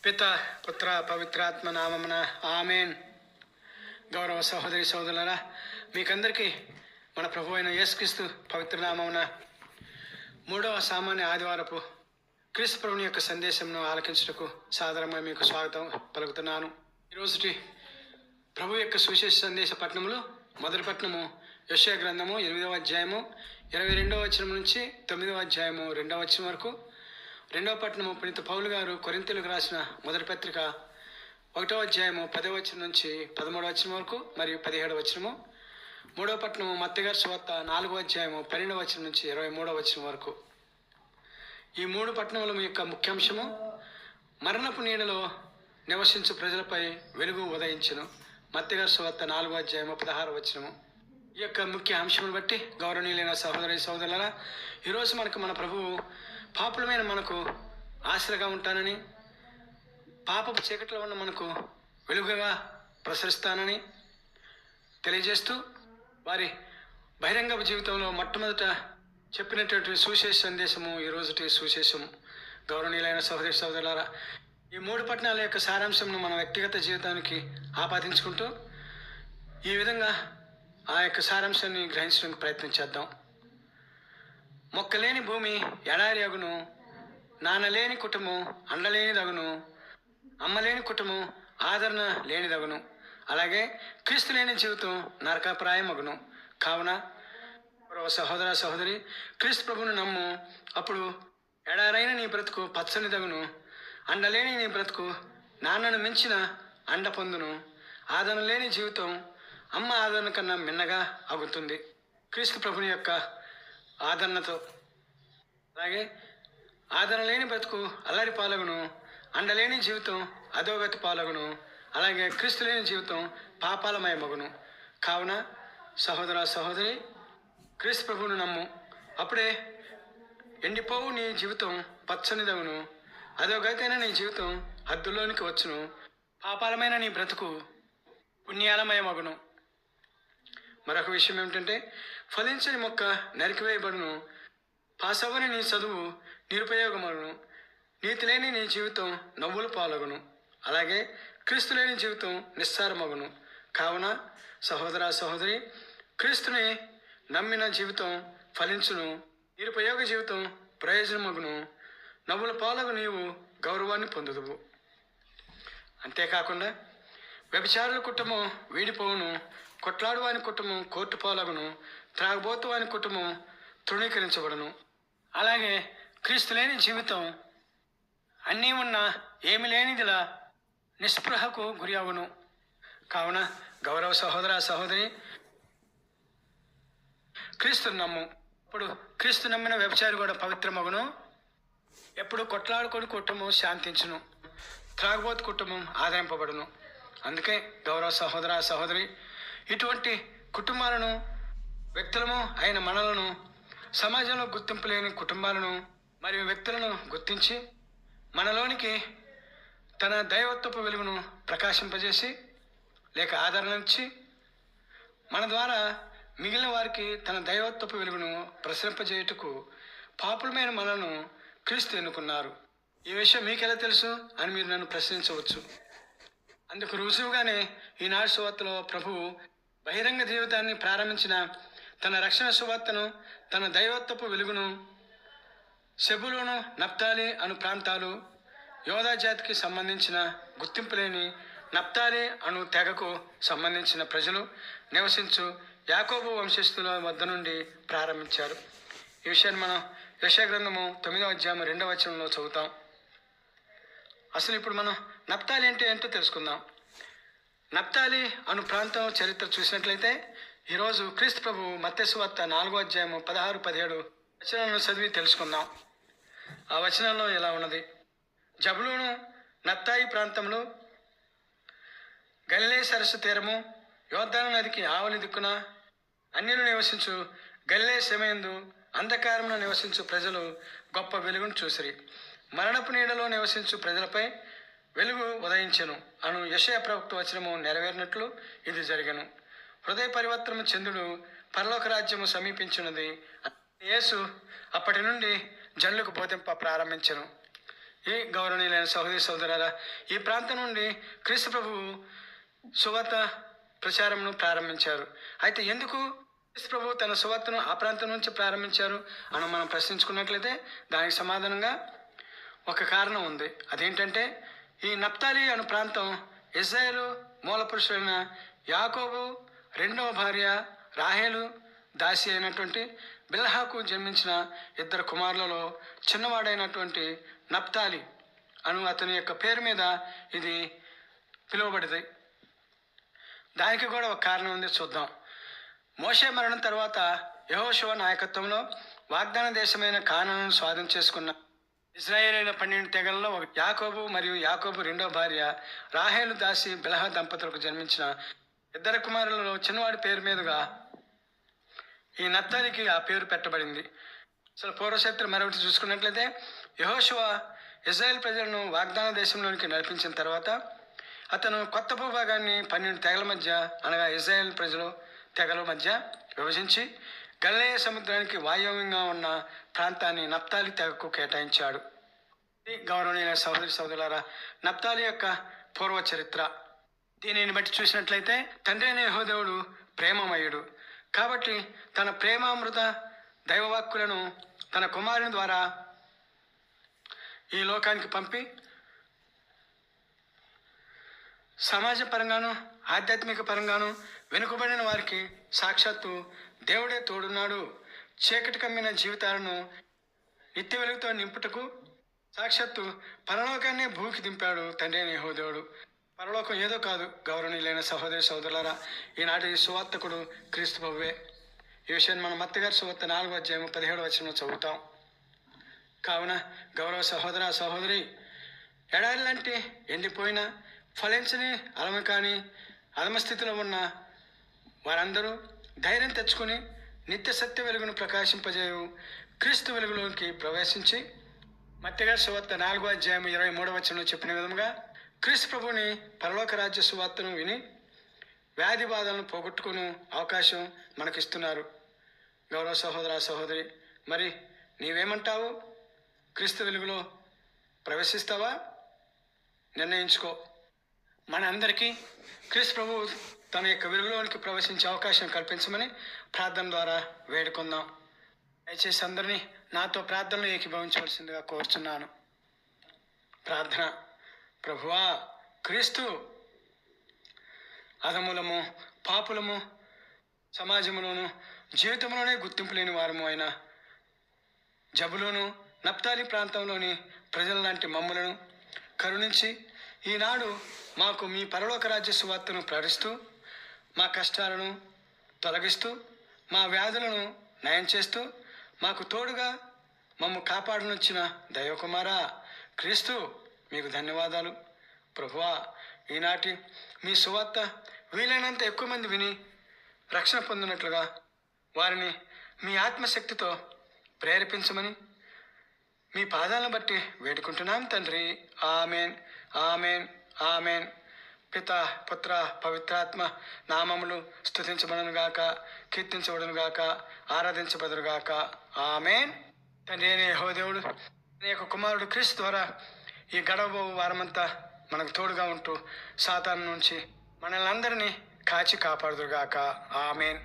పిత పుత్ర పవిత్రాత్మ నామమున ఆమెన్. గౌరవ సహోదరి సహోదరులారా, మీకందరికీ మన ప్రభు అయిన యేసుక్రీస్తు పవిత్ర నామమున మూడవ సామాన్య ఆదివారపు క్రీస్తు ప్రభుని యొక్క సందేశంను ఆలకించుటకు సాధారణంగా మీకు స్వాగతం పలుకుతున్నాను. ఈరోజుటి ప్రభు యొక్క సువిశేష సందేశ పట్టణములు మొదటి పట్టణము యెషయా గ్రంథము 8వ అధ్యాయము 22వ వచనం నుంచి 9వ అధ్యాయము 2వ వచనం వరకు. రెండవ పట్టణము పునీత పౌలు గారు కొరింథీయులకు రాసిన మొదటి పత్రిక 1వ అధ్యాయము 10వ వచనం నుంచి 13వ వచనం వరకు మరియు 17వ వచనము. మూడవ పట్టణము మత్తయి గారి సువార్త 4వ అధ్యాయము 12వ వచనం నుంచి 23వ వచనం వరకు. ఈ మూడు పట్టణముల యొక్క ముఖ్యాంశము మరణపు నీడలో నివసించు ప్రజలపై వెలుగు ఉదయించును. మత్తయి గారి సువార్త 4వ అధ్యాయము 16వ వచనము. ఈ యొక్క ముఖ్య అంశమును బట్టి గౌరవనీయులైన సహోదరి సహోదరులారా, ఈరోజు మన ప్రభువు పాపులమైన మనకు ఆశ్రగా ఉంటానని, పాపపు చీకట్లో ఉన్న మనకు వెలుగుగా ప్రసరిస్తానని తెలియజేస్తూ వారి బహిరంగ జీవితంలో మొట్టమొదట చెప్పినటువంటి సువిశేష సందేశము ఈరోజుటి సువిశేషము. గౌరవనీయులైన సహోదరి సహోదరులారా, ఈ మూడు పట్టణాల యొక్క సారాంశంను మన వ్యక్తిగత జీవితానికి ఆపాదించుకుంటూ ఈ విధంగా ఆ యొక్క సారాంశాన్ని గ్రహించడానికి ప్రయత్నం చేద్దాం. మొక్కలేని భూమి ఎడారి అగును, నానలేని కుటుంబం అండలేనిదగును, అమ్మలేని కుటుంబం ఆదరణ లేనిదగును, అలాగే క్రీస్తు లేని జీవితం నరకాప్రాయం అగును. కావున సహోదర సహోదరి, క్రీస్తు ప్రభువును నమ్ము, అప్పుడు ఎడారైన నీ బ్రతుకు పచ్చనిదగును, అండలేని నీ బ్రతుకు నాన్నను మించిన అండ పొందును, ఆదరణ లేని జీవితం అమ్మ ఆదరణ కన్నా మిన్నగా అగుతుంది. క్రీస్తు ప్రభుని యొక్క ఆదరణతో, అలాగే ఆదరణ లేని బ్రతుకు అల్లరి పాలగును, అండలేని జీవితం అధోగతి పాలగును, అలాగే క్రీస్తు లేని జీవితం పాపాలమయమగును. కావున సహోదర సహోదరి, క్రీస్తు ప్రభువును నమ్ము, అప్పుడే ఎండిపోవు నీ జీవితం పచ్చనిదగును, అధోగతైన నీ జీవితం హద్దులోనికి వచ్చును, పాపాలమైన నీ బ్రతుకు పుణ్యాలమయమగును. మరొక విషయం ఏమిటంటే, ఫలించని మొక్క నరికివేయబడును, పాసవని నీ చదువు నిరుపయోగమగును, నీతి లేని నీ జీవితం నవ్వుల పాలగును, అలాగే క్రీస్తు లేని జీవితం నిస్సారమగును. కావున సహోదర సహోదరి, క్రీస్తుని నమ్మిన జీవితం ఫలించును, నిరుపయోగ జీవితం ప్రయోజనమగును, నవ్వుల పాలగు నీవు గౌరవాన్ని పొందుదువు. అంతేకాకుండా వ్యభిచారుల కుటుంబం వీడిపోవును, కొట్లాడువాని కుటుంబం కోర్టు పాలగును, త్రాగబోతు వాని కుటుంబం తృణీకరించబడును, అలాగే క్రీస్తు లేని జీవితం అన్నీ ఉన్నా ఏమి లేనిదిలా నిస్పృహకు గురి అవును. కావున గౌరవ సహోదర సహోదరి, క్రీస్తుని నమ్ము, ఇప్పుడు క్రీస్తు నమ్మిన వ్యభిచారి కూడా పవిత్రమగును, ఎప్పుడు కొట్లాడుకొని కుటుంబం శాంతించును, త్రాగబోతు కుటుంబం ఆదరింపబడును. అందుకే గౌరవ సహోదర సహోదరి, ఇటువంటి కుటుంబాలను, వ్యక్తులను అయిన మనలను, సమాజంలో గుర్తింపు లేని కుటుంబాలను మరియు వ్యక్తులను గుర్తించి మనలోనికి తన దైవత్వపు వెలుగును ప్రకాశింపజేసి లేక ఆదరణ ఇచ్చి మన ద్వారా మిగిలిన వారికి తన దైవత్వపు వెలుగును ప్రసరింపజేయుటకు పాపులమైన మనలను క్రీస్తు ఎన్నుకున్నారు. ఈ విషయం మీకెలా తెలుసు అని మీరు నన్ను ప్రశ్నించవచ్చు. అందుకు రుజువుగానే ఈనాడు సువార్తలో ప్రభువు బహిరంగ జీవితాన్ని ప్రారంభించిన తన రక్షణ సువార్తను, తన దైవత్వపు వెలుగును సెబులూను, నప్తాలి అను ప్రాంతాలు, యోధా జాతికి సంబంధించిన గుర్తింపు లేని నప్తాలి అను తెగకు సంబంధించిన ప్రజలు నివసించు యాకోబు వంశస్థుల వద్ద నుండి ప్రారంభించారు. ఈ విషయాన్ని మనం యెషయా గ్రంథము 9వ అధ్యాయం 2వ వచనంలో చదువుతాం. అసలు ఇప్పుడు మనం నప్తాలి అంటే ఏంటో తెలుసుకుందాం. నప్తాలి అను ప్రాంతం చరిత్ర చూసినట్లయితే ఈరోజు క్రీస్తు ప్రభు మత్తయి సువార్త 4వ అధ్యాయము 16, 17 వచనాలను చదివి తెలుసుకుందాం. ఆ వచనంలో ఇలా ఉన్నది: జబులూను నప్తాయి ప్రాంతంలో గలిలే సరస్సు తీరము, యోర్దాను నదికి ఆవలి దిక్కున అన్యులు నివసించు గలిలే సమయందు అంధకారమున నివసించు ప్రజలు గొప్ప వెలుగును చూసిరి. మరణపు నీడలో నివసించు ప్రజలపై వెలుగు ఉదయించెను అను యెషయా ప్రవక్త వచనము నెరవేరినట్లు ఇది జరిగను. హృదయ పరివర్తనము చెందుడు, పరలోక రాజ్యము సమీపించున్నది. యేసు అప్పటి నుండి జనులకు బోధింప ప్రారంభించెను. ఈ గౌరవనీయులైన సహోదరి సోదరులారా, ఈ ప్రాంతం నుండి క్రీస్తు ప్రభువు సువార్త ప్రచారంను ప్రారంభించారు. అయితే ఎందుకు క్రీస్తు ప్రభువు తన సువార్తను ఆ ప్రాంతం నుంచి ప్రారంభించారు అని మనం ప్రశ్నించుకున్నట్లయితే దానికి సమాధానంగా ఒక కారణం ఉంది. అదేంటంటే ఈ నప్తాలి అను ప్రాంతం ఇజ్రాయేలు మూల పురుషులైన యాకోబు రెండవ భార్య రాహేలు దాసి అయినటువంటి బిల్హాకు జన్మించిన ఇద్దరు కుమారులలో చిన్నవాడైనటువంటి నప్తాలి అను అతని యొక్క పేరు మీద ఇది పిలువబడింది. దానికి కూడా ఒక కారణం ఉంది, చూద్దాం. మోషే మరణం తర్వాత యెహోషువ నాయకత్వంలో వాగ్దాన దేశమైన కానానును స్వాధీనం చేసుకున్న ఇజ్రాయేలీల 12 తెగలలో యాకోబు మరియు యాకోబు రెండో భార్య రాహేలు దాసి బిల్హా దంపతులకు జన్మించిన ఇద్దరు కుమారులలో చిన్నవాడి పేరు మీదుగా ఈ నప్తాలికి ఆ పేరు పెట్టబడింది. అసలు పూర్వచరిత్ర మరొకటి చూసుకున్నట్లయితే యెహోషువ ఇజ్రాయెల్ ప్రజలను వాగ్దాన దేశంలోనికి నడిపించిన తర్వాత అతను కొత్త భూభాగాన్ని 12 తెగల మధ్య అనగా ఇజ్రాయెల్ ప్రజలు తెగల మధ్య విభజించి గలిలయ సముద్రానికి వాయువ్యంగా ఉన్న ప్రాంతాన్ని నప్తాలి తెగకు కేటాయించాడు. గౌరవనీయ సహోదరి సహోదరులారా, నప్తాలి యొక్క పూర్వ చరిత్ర దీనిని బట్టి చూసినట్లయితే తండ్రి అయిన యెహోదేవుడు ప్రేమమయుడు కాబట్టి తన ప్రేమామృత దైవవాక్కులను తన కుమారుని ద్వారా ఈ లోకానికి పంపి సమాజ పరంగాను ఆధ్యాత్మిక పరంగాను వెనుకబడిన వారికి సాక్షాత్తు దేవుడే తోడున్నాడు. చీకటి కమ్మిన జీవితాలను నిత్య వెలుగుతో నింపుటకు సాక్షాత్తు పరలోకాన్ని భూకి దింపాడు తండ్రి అయిన యెహోదేవుడు. పరలోకం ఏదో కాదు గౌరవనీయులైన సహోదరి సహోదరులారా, ఈనాటి సువార్తకుడు క్రీస్తు ప్రభువే. ఈ విషయాన్ని మనం మత్తయి గారి సువార్త 4వ అధ్యాయం 17వ వచనంలో చదువుతాం. కావున గౌరవ సహోదర సహోదరి, ఎడారి లాంటి ఎండిపోయిన ఫలించని అలమ కాని అధమస్థితిలో ఉన్న వారందరూ ధైర్యం తెచ్చుకొని నిత్య సత్య వెలుగును ప్రకాశింపజేయు క్రీస్తు వెలుగులోకి ప్రవేశించి మత్తయి గారి సువార్త 4వ అధ్యాయం 23వ వచనంలో చెప్పిన విధంగా క్రీస్తు ప్రభుని పరలోక రాజ్య సువార్తను విని వ్యాధి బాధలను పోగొట్టుకుని అవకాశం మనకిస్తున్నారు. గౌరవ సహోదర సహోదరి, మరి నీవేమంటావు? క్రీస్తు వెలుగులో ప్రవేశిస్తావా? నిర్ణయించుకో. మన అందరికీ క్రీస్తు ప్రభు తన యొక్క వెలుగులోనికి ప్రవేశించే అవకాశం కల్పించమని ప్రార్థన ద్వారా వేడుకుందాం. దయచేసి అందరినీ నాతో ప్రార్థనలో ఏకీభవించవలసిందిగా కోరుచున్నాను. ప్రార్థన. ప్రభువా, క్రీస్తు అధములము పాపులము సమాజంలోను జీవితంలోనే గుర్తింపు లేని వారము అయిన జబులోను నప్తాలి ప్రాంతంలోని ప్రజల లాంటి మమ్ములను కరుణించి ఈనాడు మాకు మీ పరలోక రాజ్య సువార్తను ప్రకటిస్తూ మా కష్టాలను తొలగిస్తూ మా వ్యాధులను నయం చేస్తూ మాకు తోడుగా మమ్ము కాపాడనొచ్చిన దైవకుమారా క్రీస్తు, మీకు ధన్యవాదాలు. ప్రభువా, ఈనాటి మీ సువార్త వీలైనంత ఎక్కువ మంది విని రక్షణ పొందినట్లుగా వారిని మీ ఆత్మశక్తితో ప్రేరేపించమని మీ పాదాలను బట్టి వేడుకుంటున్నాం తండ్రి. Amen, amen, amen. పిత పుత్ర పవిత్రాత్మ నామములు స్తుతించబడును గాక, కీర్తించబడును గాక, ఆరాధించబడును గాక. ఆమెన్. తండ్రి అయిన యెహోదేవుడు నీ యొక్క కుమారుడు క్రీస్తు ద్వారా ఈ గడవ వారమంతా మనకు తోడుగా ఉంటూ సాతాను నుంచి మనల్ని అందరినీ కాచి కాపాడుదురుగాక. ఆమెన్.